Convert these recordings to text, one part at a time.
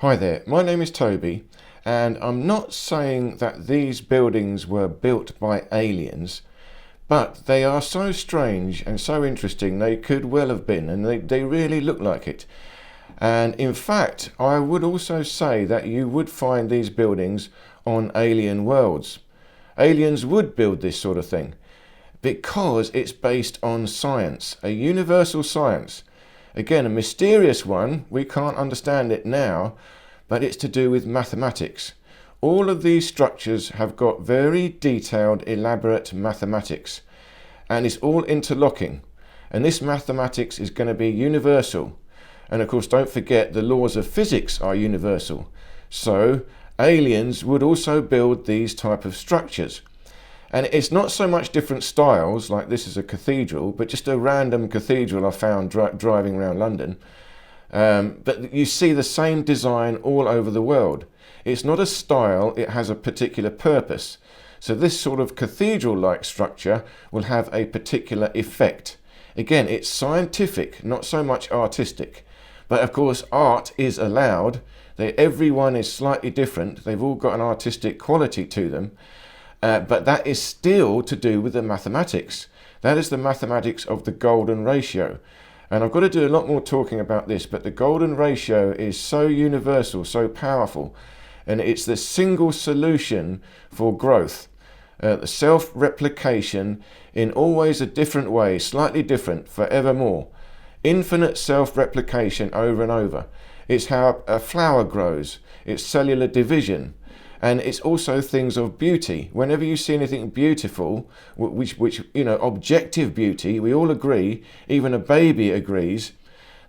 Hi there, my name is Toby, and I'm not saying that these buildings were built by aliens, but they are so strange and so interesting they could well have been, and they really look like it. And in fact, I would also say that you would find these buildings on alien worlds. Aliens would build this sort of thing because it's based on science, a universal science. Again, a mysterious one, we can't understand it now, but it's to do with mathematics. All of these structures have got very detailed, elaborate mathematics, and it's all interlocking. And this mathematics is going to be universal. And of course, don't forget the laws of physics are universal. So aliens would also build these type of structures. And it's not so much different styles, like this is a cathedral, but just a random cathedral I found driving around London. But you see the same design all over the world. It's not a style, it has a particular purpose. So this sort of cathedral-like structure will have a particular effect. Again, it's scientific, not so much artistic. But of course, art is allowed. Everyone is slightly different. They've all got an artistic quality to them. But that is still to do with the mathematics. That is the mathematics of the golden ratio. And I've got to do a lot more talking about this, but the golden ratio is so universal, so powerful. And it's the single solution for growth. The self-replication in always a different way, slightly different, forevermore. Infinite self-replication over and over. It's how a flower grows. It's cellular division. And it's also things of beauty. Whenever you see anything beautiful, which objective beauty, we all agree, even a baby agrees,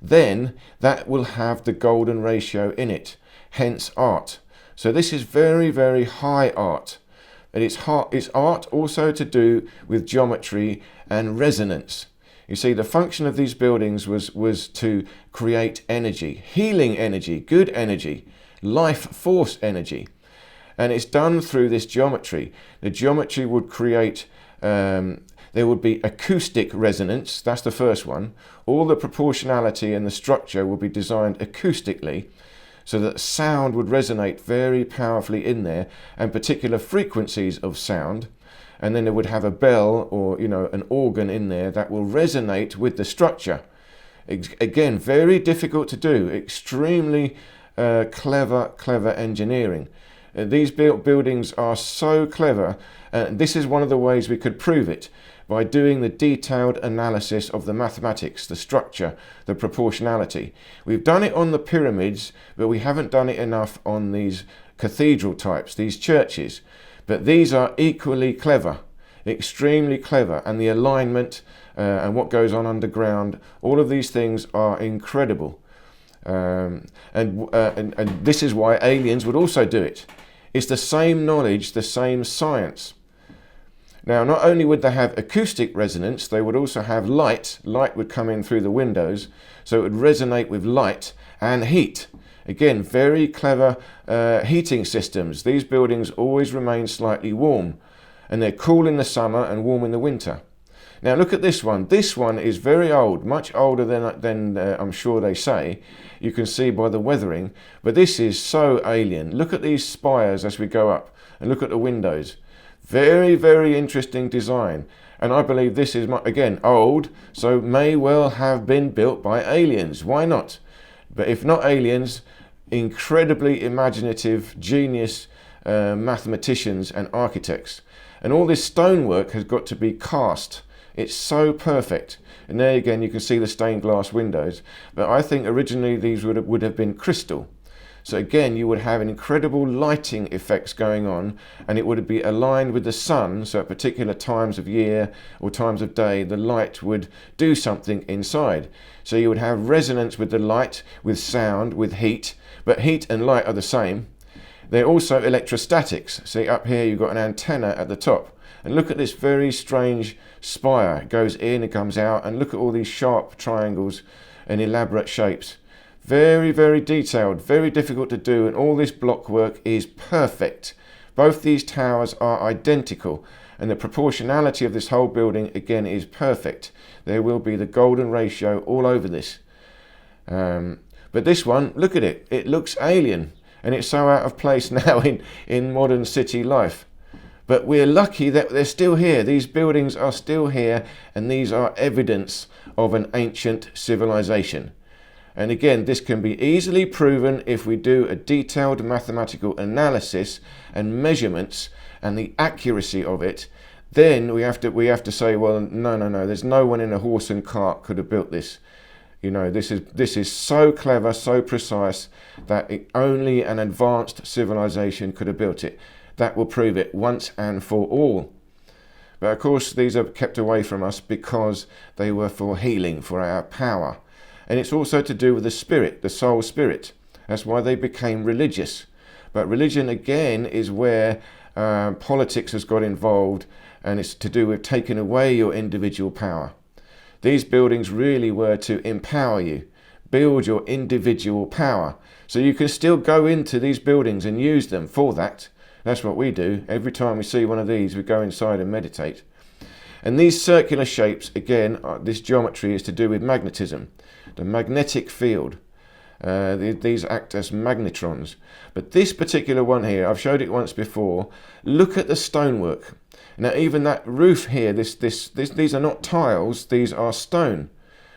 then that will have the golden ratio in it, hence art. So this is very, very high art. And it's art also to do with geometry and resonance. You see, the function of these buildings was to create energy, healing energy, good energy, life force energy. And it's done through this geometry. The geometry would create, there would be acoustic resonance, that's the first one. All the proportionality and the structure would be designed acoustically, so that sound would resonate very powerfully in there, and particular frequencies of sound. And then it would have a bell or an organ in there that will resonate with the structure. Again, very difficult to do, extremely clever engineering. These buildings are so clever, and this is one of the ways we could prove it, by doing the detailed analysis of the mathematics, the structure, the proportionality. We've done it on the pyramids, but we haven't done it enough on these cathedral types, these churches. But these are equally clever, extremely clever, and the alignment and what goes on underground, all of these things are incredible. And this is why aliens would also do it. It's the same knowledge, the same science. Now, not only would they have acoustic resonance, they would also have light. Light would come in through the windows, so it would resonate with light and heat. Again, very clever heating systems. These buildings always remain slightly warm, and they're cool in the summer and warm in the winter. Now look at this one. This one is very old, much older than I'm sure they say. You can see by the weathering, but this is so alien. Look at these spires as we go up, and look at the windows. Very, very interesting design. And I believe this is, again, old, so may well have been built by aliens. Why not? But if not aliens, incredibly imaginative, genius mathematicians and architects. And all this stonework has got to be cast. It's so perfect. And there again you can see the stained glass windows. But I think originally these would have been crystal. So again you would have incredible lighting effects going on, and it would be aligned with the sun, so at particular times of year or times of day the light would do something inside. So you would have resonance with the light, with sound, with heat, but heat and light are the same. They're also electrostatics. See, up here you've got an antenna at the top. And look at this very strange spire. It goes in, it comes out, and look at all these sharp triangles and elaborate shapes. Very, very detailed, very difficult to do, and all this block work is perfect. Both these towers are identical, and the proportionality of this whole building, again, is perfect. There will be the golden ratio all over this. But this one, look at it. It looks alien, and it's so out of place now in modern city life. But we're lucky that they're still here. These buildings are still here, and these are evidence of an ancient civilization. And again, this can be easily proven if we do a detailed mathematical analysis and measurements and the accuracy of it. Then we have to say, well, no, there's no one in a horse and cart could have built this. You know, this is so clever, so precise that only an advanced civilization could have built it. That will prove it once and for all. But of course, these are kept away from us because they were for healing, for our power. And it's also to do with the spirit, the soul spirit. That's why they became religious. But religion, again, is where politics has got involved, and it's to do with taking away your individual power. These buildings really were to empower you, build your individual power. So you can still go into these buildings and use them for that. That's what we do. Every time we see one of these, we go inside and meditate. And these circular shapes, again, this geometry is to do with magnetism, the magnetic field. These act as magnetrons. But this particular one here, I've showed it once before. Look at the stonework. Now, even that roof here, these are not tiles, these are stone.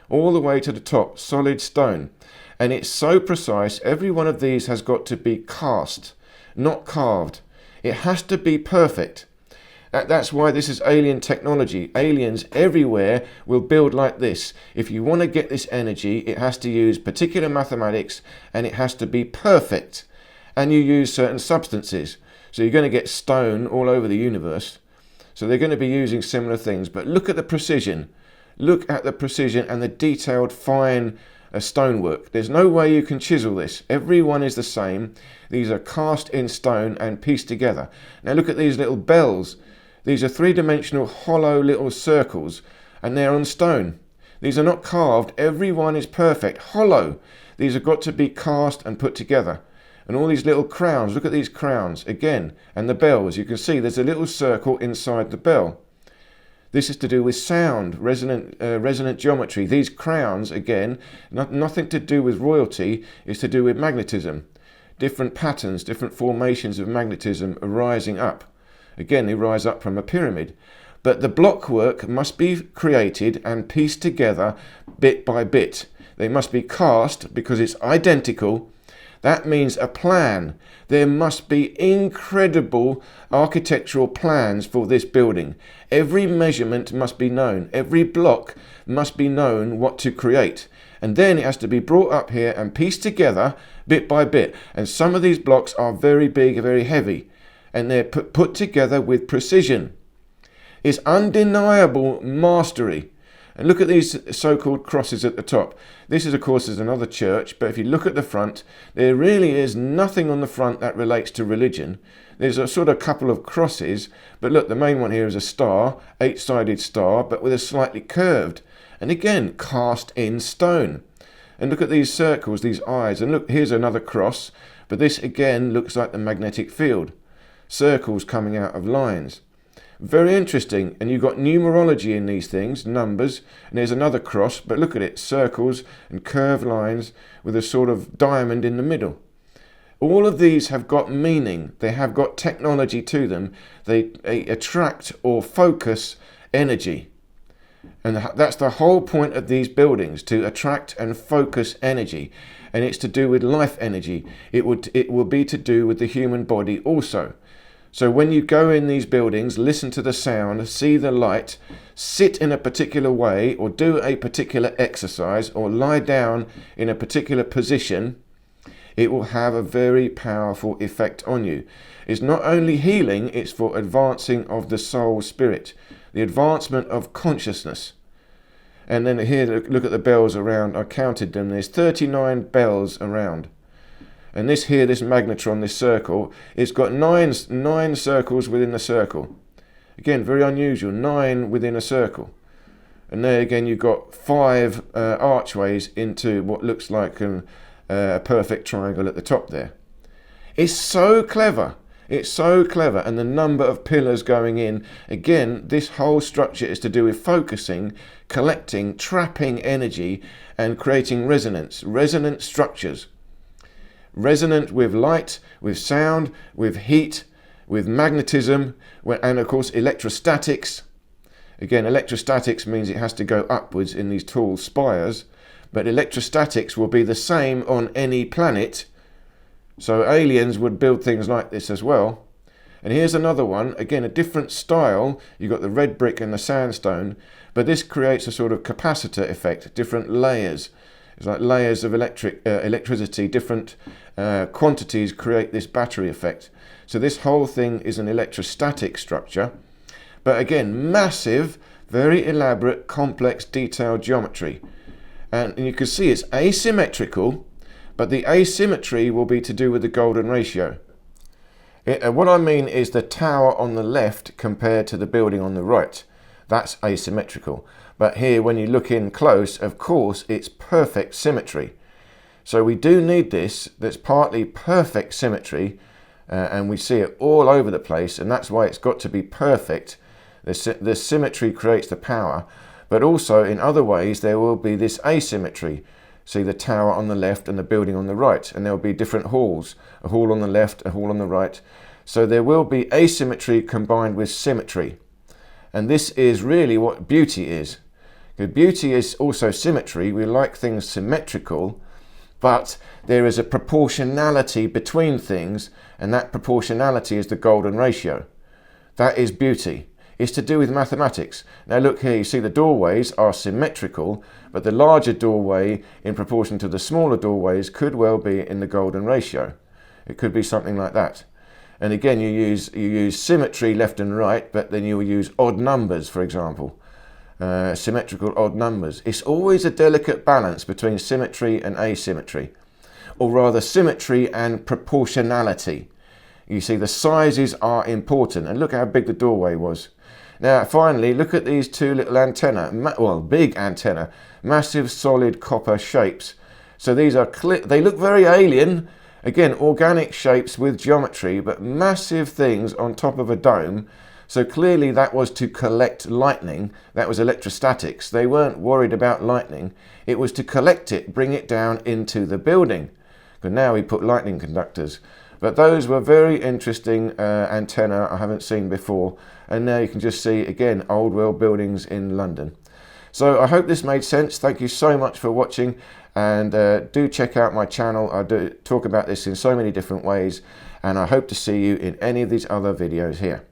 All the way to the top, solid stone. And it's so precise, every one of these has got to be cast, not carved. It has to be perfect. That's why this is alien technology. Aliens everywhere will build like this. If you want to get this energy, it has to use particular mathematics, and it has to be perfect. And you use certain substances. So you're going to get stone all over the universe. So they're going to be using similar things. But look at the precision. Look at the precision and the detailed fine stonework. There's no way you can chisel this. Every one is the same. These are cast in stone and pieced together. Now look at these little bells. These are three-dimensional hollow little circles, and they're on stone. These are not carved. Every one is perfect, hollow. These have got to be cast and put together. And all these little crowns, look at these crowns again, and the bells. You can see there's a little circle inside the bell. This is to do with sound, resonant geometry. These crowns, again, nothing to do with royalty, is to do with magnetism. Different patterns, different formations of magnetism are rising up. Again, they rise up from a pyramid. But the blockwork must be created and pieced together bit by bit. They must be cast because it's identical. That means a plan. There must be incredible architectural plans for this building. Every measurement must be known. Every block must be known what to create. And then it has to be brought up here and pieced together bit by bit. And some of these blocks are very big, very heavy. And they're put together with precision. It's undeniable mastery. And look at these so-called crosses at the top. This is, of course, is another church, but if you look at the front, there really is nothing on the front that relates to religion. There's a sort of couple of crosses, but look, the main one here is a star, 8-sided star, but with a slightly curved, and again, cast in stone. And look at these circles, these eyes, and look, here's another cross, but this again looks like the magnetic field. Circles coming out of lines. Very interesting. And you've got numerology in these things, numbers, and there's another cross, but look at it, circles and curved lines with a sort of diamond in the middle. All of these have got meaning. They have got technology to them. They attract or focus energy. And that's the whole point of these buildings, to attract and focus energy. And it's to do with life energy. It will be to do with the human body also. So when you go in these buildings, listen to the sound, see the light, sit in a particular way, or do a particular exercise, or lie down in a particular position, it will have a very powerful effect on you. It's not only healing, it's for advancing of the soul spirit, the advancement of consciousness. And then here, look at the bells around. I counted them. There's 39 bells around. And this here, this magnetron, this circle, it's got nine circles within the circle. Again, very unusual, 9 within a circle. And there again, you've got 5 archways into what looks like a perfect triangle at the top there. It's so clever. It's so clever, and the number of pillars going in. Again, this whole structure is to do with focusing, collecting, trapping energy, and creating resonant structures. Resonant with light, with sound, with heat, with magnetism, and of course electrostatics. Again, electrostatics means it has to go upwards in these tall spires, but electrostatics will be the same on any planet. So aliens would build things like this as well. And here's another one, again a different style. You've got the red brick and the sandstone, but this creates a sort of capacitor effect, different layers. It's like layers of electricity, different quantities create this battery effect. So this whole thing is an electrostatic structure, but again massive, very elaborate, complex, detailed geometry. And you can see it's asymmetrical, but the asymmetry will be to do with the golden ratio. What I mean is the tower on the left compared to the building on the right. That's asymmetrical. But here, when you look in close, of course, it's perfect symmetry. So we do need this. That's partly perfect symmetry, and we see it all over the place, and that's why it's got to be perfect. The symmetry creates the power, but also in other ways there will be this asymmetry. See the tower on the left and the building on the right, and there will be different halls, a hall on the left, a hall on the right. So there will be asymmetry combined with symmetry. And this is really what beauty is. Because beauty is also symmetry. We like things symmetrical, but there is a proportionality between things, and that proportionality is the golden ratio. That is beauty. It's to do with mathematics. Now look here, you see the doorways are symmetrical, but the larger doorway in proportion to the smaller doorways could well be in the golden ratio. It could be something like that. And again, you use symmetry left and right, but then you will use odd numbers, for example. Symmetrical odd numbers. It's always a delicate balance between symmetry and asymmetry, or rather symmetry and proportionality. You see the sizes are important, and look how big the doorway was. Now finally, look at these two little big antenna, massive solid copper shapes. So these are they look very alien. Again, organic shapes with geometry, but massive things on top of a dome. So clearly that was to collect lightning. That was electrostatics. They weren't worried about lightning. It was to collect it, bring it down into the building. But now we put lightning conductors. But those were very interesting antenna I haven't seen before. And now you can just see, again, old world buildings in London. So I hope this made sense. Thank you so much for watching. And do check out my channel. I do talk about this in so many different ways. And I hope to see you in any of these other videos here.